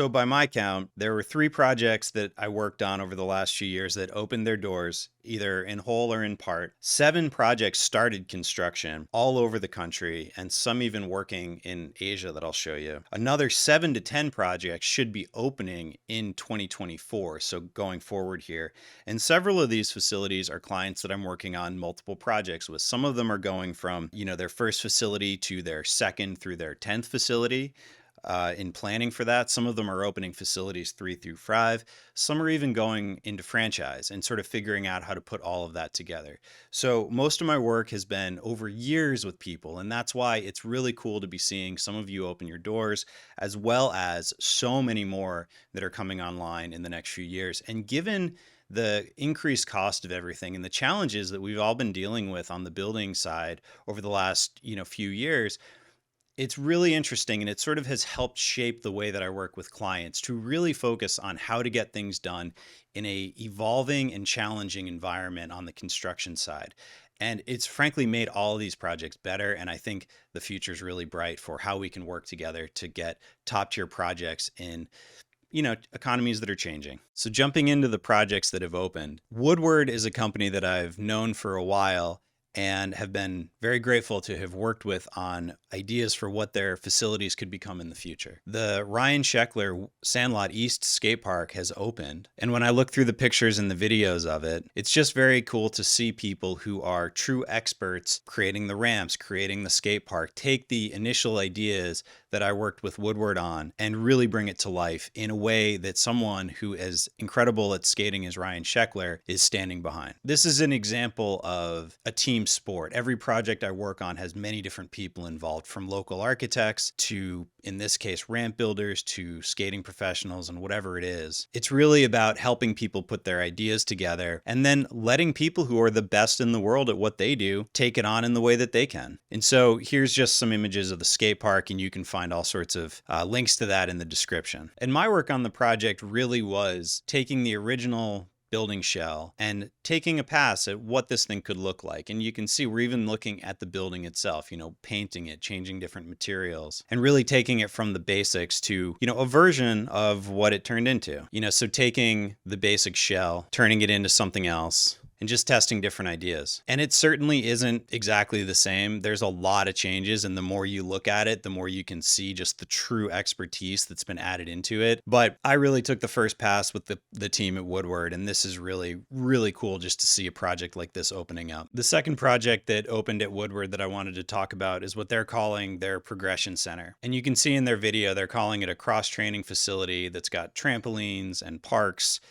So by my count, there were 3 projects that I worked on over the last few years that opened their doors, either in whole or in part. 7 projects started construction all over the country, and some even working in Asia that I'll show you. Another 7 to 10 projects should be opening in 2024, so going forward here. And several of these facilities are clients that I'm working on multiple projects with. Some of them are going from, their first facility to their second through their 10th facility in planning for that. Some of them are opening facilities 3 through 5. Some are even going into franchise and sort of figuring out how to put all of that together. So most of my work has been over years with people, and that's why it's really cool to be seeing some of you open your doors, as well as so many more that are coming online in the next few years. And given the increased cost of everything and the challenges that we've all been dealing with on the building side over the last, few years, it's really interesting, and it sort of has helped shape the way that I work with clients to really focus on how to get things done in a evolving and challenging environment on the construction side. And it's frankly made all of these projects better, and I think the future is really bright for how we can work together to get top tier projects in economies that are changing. So jumping into the projects that have opened, Woodward is a company that I've known for a while and have been very grateful to have worked with on ideas for what their facilities could become in the future. The Ryan Sheckler Sandlot East Skate Park has opened, and when I look through the pictures and the videos of it, it's just very cool to see people who are true experts creating the ramps, creating the skate park, take the initial ideas that I worked with Woodward on and really bring it to life in a way that someone who is incredible at skating as Ryan Sheckler is standing behind. This is an example of a team sport. Every project I work on has many different people involved, from local architects to, in this case, ramp builders to skating professionals and whatever it is. It's really about helping people put their ideas together and then letting people who are the best in the world at what they do take it on in the way that they can. And so here's just some images of the skate park, and you can find all sorts of links to that in the description. And my work on the project really was taking the original building shell and taking a pass at what this thing could look like. And you can see we're even looking at the building itself, painting it, changing different materials, and really taking it from the basics to, a version of what it turned into. So taking the basic shell, turning it into something else, and just testing different ideas. And it certainly isn't exactly the same. There's a lot of changes, and the more you look at it, the more you can see just the true expertise that's been added into it. But I really took the first pass with the team at Woodward, and this is really, really cool just to see a project like this opening up. The second project that opened at Woodward that I wanted to talk about is what they're calling their progression center. And you can see in their video, they're calling it a cross-training facility that's got trampolines and parks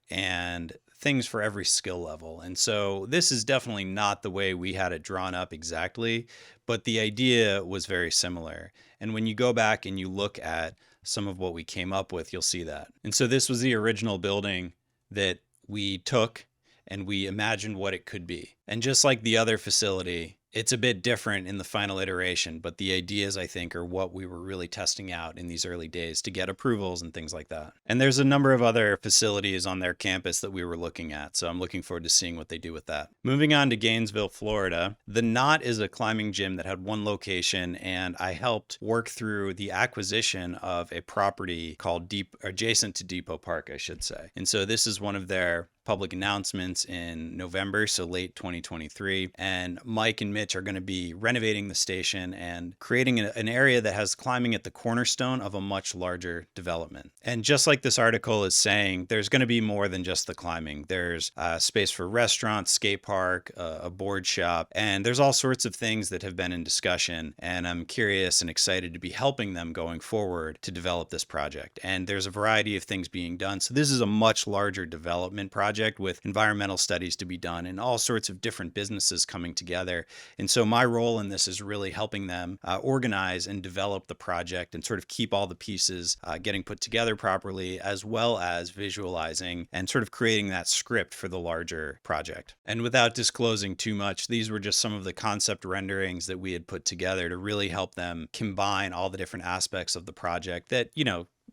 and things for every skill level. And so this is definitely not the way we had it drawn up exactly, but the idea was very similar. And when you go back and you look at some of what we came up with, you'll see that. And so this was the original building that we took and we imagined what it could be. And just like the other facility, it's a bit different in the final iteration, but the ideas, I think, are what we were really testing out in these early days to get approvals and things like that. And there's a number of other facilities on their campus that we were looking at, so I'm looking forward to seeing what they do with that. Moving on to Gainesville, Florida, the Knot is a climbing gym that had one location, and I helped work through the acquisition of a property called adjacent to Depot Park, I should say. And so this is one of their public announcements in November, so late 2023. And Mike and Mitch are going to be renovating the station and creating an area that has climbing at the cornerstone of a much larger development. And just like this article is saying, there's going to be more than just the climbing. There's space for restaurants, skate park, a board shop, and there's all sorts of things that have been in discussion. And I'm curious and excited to be helping them going forward to develop this project. And there's a variety of things being done. So this is a much larger development project with environmental studies to be done and all sorts of different businesses coming together. And so my role in this is really helping them organize and develop the project and sort of keep all the pieces getting put together properly, as well as visualizing and sort of creating that script for the larger project. And without disclosing too much, these were just some of the concept renderings that we had put together to really help them combine all the different aspects of the project that,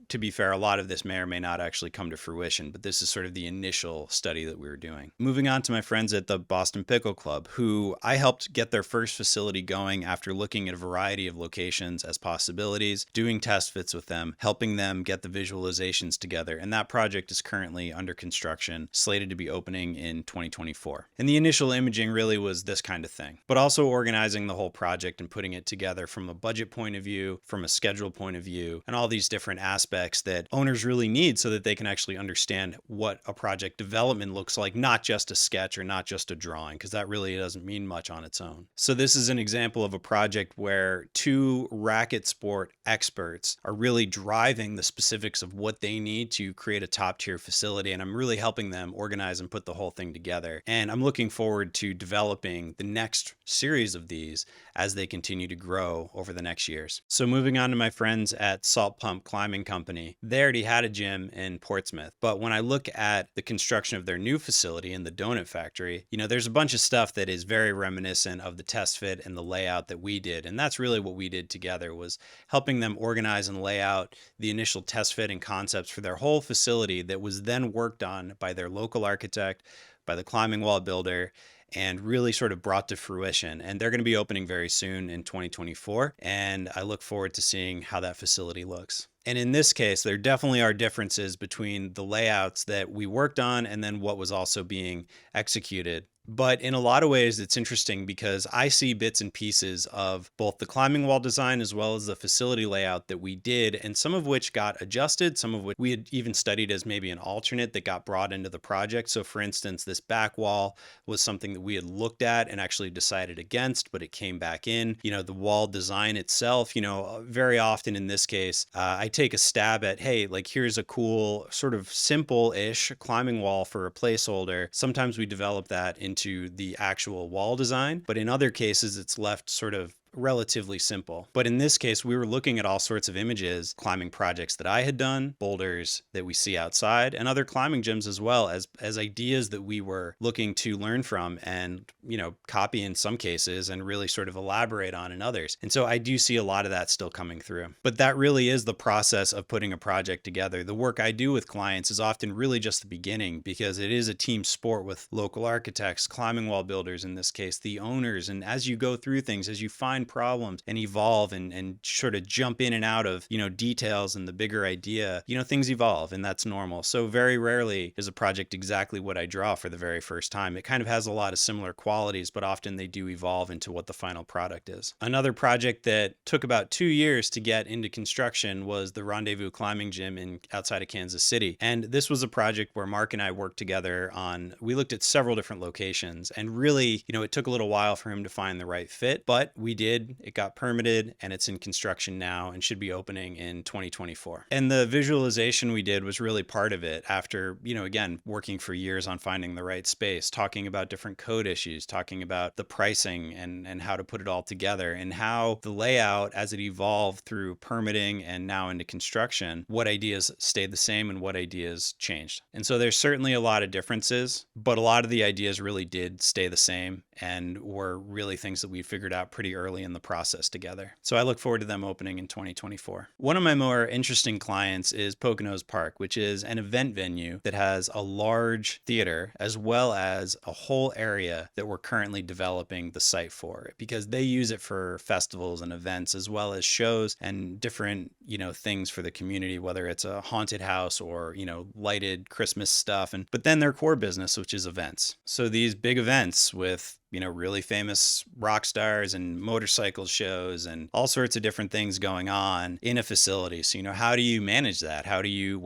to be fair, a lot of this may or may not actually come to fruition, but this is sort of the initial study that we were doing. Moving on to my friends at the Boston Pickle Club, who I helped get their first facility going after looking at a variety of locations as possibilities, doing test fits with them, helping them get the visualizations together. And that project is currently under construction, slated to be opening in 2024. And the initial imaging really was this kind of thing, but also organizing the whole project and putting it together from a budget point of view, from a schedule point of view, and all these different aspects that owners really need so that they can actually understand what a project development looks like, not just a sketch or not just a drawing, because that really doesn't mean much on its own. So this is an example of a project where two racket sport experts are really driving the specifics of what they need to create a top tier facility. And I'm really helping them organize and put the whole thing together. And I'm looking forward to developing the next series of these as they continue to grow over the next years. So moving on to my friends at Salt Pump Climbing Company, they already had a gym in Portsmouth. But when I look at the construction of their new facility in the donut factory, there's a bunch of stuff that is very reminiscent of the test fit and the layout that we did. And that's really what we did together, was helping them organize and lay out the initial test fit and concepts for their whole facility that was then worked on by their local architect, by the climbing wall builder, and really sort of brought to fruition. And they're going to be opening very soon in 2024. And I look forward to seeing how that facility looks. And in this case, there definitely are differences between the layouts that we worked on and then what was also being executed. But in a lot of ways, it's interesting because I see bits and pieces of both the climbing wall design as well as the facility layout that we did, and some of which got adjusted, some of which we had even studied as maybe an alternate that got brought into the project. So for instance, this back wall was something that we had looked at and actually decided against, but it came back in. The wall design itself, very often in this case, I take a stab at, hey, like here's a cool sort of simple-ish climbing wall for a placeholder. Sometimes we develop that into the actual wall design, but in other cases it's left sort of relatively simple. But in this case, we were looking at all sorts of images, climbing projects that I had done, boulders that we see outside, and other climbing gyms as well as ideas that we were looking to learn from and, copy in some cases and really sort of elaborate on in others. And so I do see a lot of that still coming through. But that really is the process of putting a project together. The work I do with clients is often really just the beginning, because it is a team sport with local architects, climbing wall builders, in this case, the owners. And as you go through things, as you find problems and evolve and sort of jump in and out of, details and the bigger idea, things evolve, and that's normal. So very rarely is a project exactly what I draw for the very first time. It kind of has a lot of similar qualities, but often they do evolve into what the final product is. Another project that took about 2 years to get into construction was the Rendezvous Climbing Gym outside of Kansas City. And this was a project where Mark and I worked together on, we looked at several different locations, and really, it took a little while for him to find the right fit, but we did. It got permitted and it's in construction now and should be opening in 2024. And the visualization we did was really part of it after, again, working for years on finding the right space, talking about different code issues, talking about the pricing and how to put it all together, and how the layout as it evolved through permitting and now into construction, what ideas stayed the same and what ideas changed. And so there's certainly a lot of differences, but a lot of the ideas really did stay the same and were really things that we figured out pretty early in the process together. So I look forward to them opening in 2024. One of my more interesting clients is Poconos Park, which is an event venue that has a large theater as well as a whole area that we're currently developing the site for, because they use it for festivals and events as well as shows and different, things for the community, whether it's a haunted house or, lighted Christmas stuff. But then their core business, which is events. So these big events with really famous rock stars and motorcycle shows and all sorts of different things going on in a facility. So, how do you manage that? What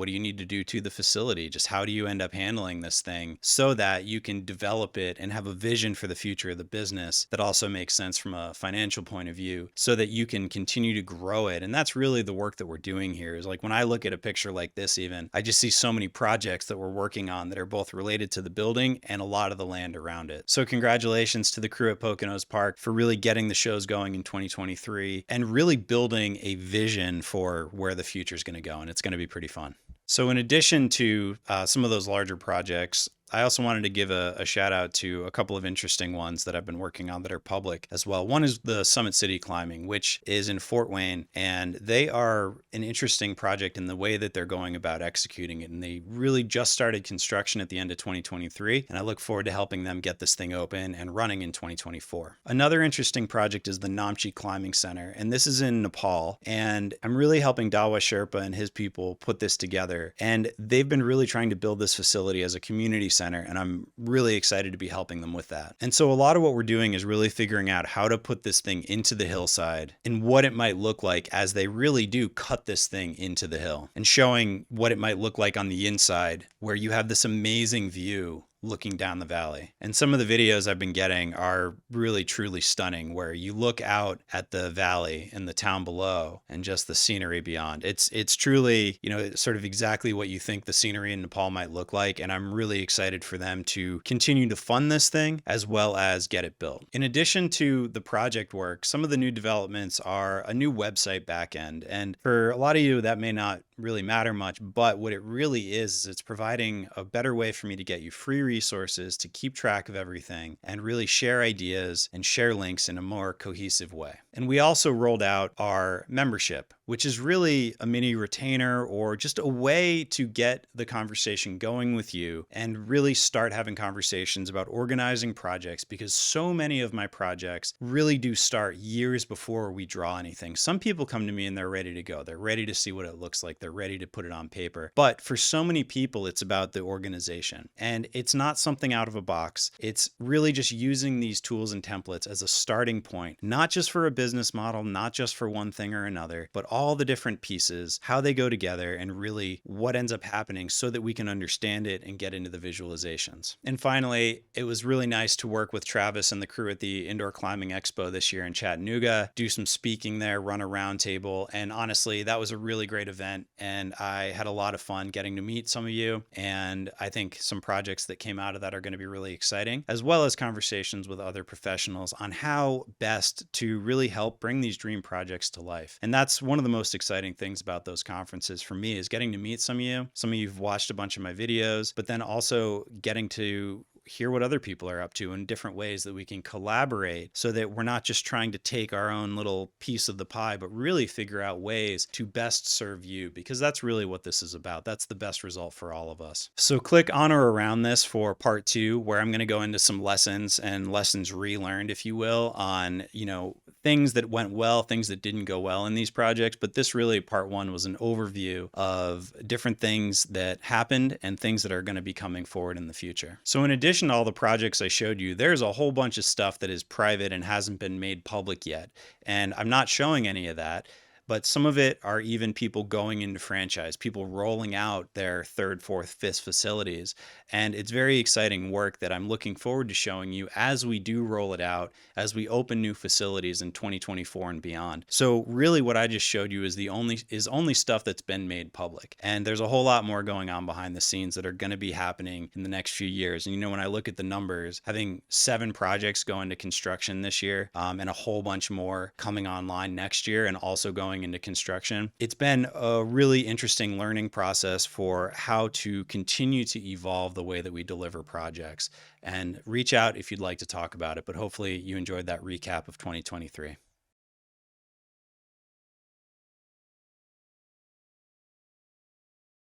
do you need to do to the facility? Just how do you end up handling this thing so that you can develop it and have a vision for the future of the business that also makes sense from a financial point of view so that you can continue to grow it? And that's really the work that we're doing here. Is like when I look at a picture like this, even, I just see so many projects that we're working on that are both related to the building and a lot of the land around it. So congratulations to the crew at Poconos Park for really getting the shows going in 2023 and really building a vision for where the future is going to go. And it's going to be pretty fun. So in addition to some of those larger projects, I also wanted to give a shout out to a couple of interesting ones that I've been working on that are public as well. One is the Summit City Climbing, which is in Fort Wayne, and they are an interesting project in the way that they're going about executing it. And they really just started construction at the end of 2023, and I look forward to helping them get this thing open and running in 2024. Another interesting project is the Namche Climbing Center, and this is in Nepal, and I'm really helping Dawa Sherpa and his people put this together. And they've been really trying to build this facility as a community center, and I'm really excited to be helping them with that. And so a lot of what we're doing is really figuring out how to put this thing into the hillside and what it might look like as they really do cut this thing into the hill, and showing what it might look like on the inside where you have this amazing view looking down the valley. And some of the videos I've been getting are really truly stunning, where you look out at the valley and the town below and just the scenery beyond. It's truly, it's sort of exactly what you think the scenery in Nepal might look like. And I'm really excited for them to continue to fund this thing as well as get it built. In addition to the project work, some of the new developments are a new website backend. And for a lot of you, that may not really matter much, but what it really is it's providing a better way for me to get you free resources to keep track of everything and really share ideas and share links in a more cohesive way. And we also rolled out our membership, which is really a mini retainer or just a way to get the conversation going with you and really start having conversations about organizing projects, because so many of my projects really do start years before we draw anything. Some people come to me and they're ready to go. They're ready to see what it looks like. They're ready to put it on paper. But for so many people, it's about the organization. And it's not something out of a box. It's really just using these tools and templates as a starting point, not just for a business model, not just for one thing or another, but all the different pieces, how they go together, and really what ends up happening so that we can understand it and get into the visualizations. And finally, it was really nice to work with Travis and the crew at the Indoor Climbing Expo this year in Chattanooga, do some speaking there, run a roundtable. And honestly, that was a really great event. And I had a lot of fun getting to meet some of you. And I think some projects that came out of that are going to be really exciting, as well as conversations with other professionals on how best to really help bring these dream projects to life. And that's one of the most exciting things about those conferences for me, is getting to meet some of you. Some of you have watched a bunch of my videos, but then also getting to hear what other people are up to in different ways that we can collaborate, so that we're not just trying to take our own little piece of the pie, but really figure out ways to best serve you, because that's really what this is about. That's the best result for all of us. So click on or around this for part 2, where I'm going to go into some lessons and lessons relearned, if you will, on, things that went well, things that didn't go well in these projects. But this really, part 1, was an overview of different things that happened and things that are going to be coming forward in the future. So in addition to all the projects I showed you, there's a whole bunch of stuff that is private and hasn't been made public yet. And I'm not showing any of that. But some of it are even people going into franchise, people rolling out their 3rd, 4th, 5th facilities. And it's very exciting work that I'm looking forward to showing you as we do roll it out, as we open new facilities in 2024 and beyond. So really what I just showed you is only stuff that's been made public. And there's a whole lot more going on behind the scenes that are going to be happening in the next few years. And when I look at the numbers, having 7 projects go into construction this year, and a whole bunch more coming online next year and also going into construction, it's been a really interesting learning process for how to continue to evolve the way that we deliver projects. And reach out if you'd like to talk about it, but hopefully you enjoyed that recap of 2023.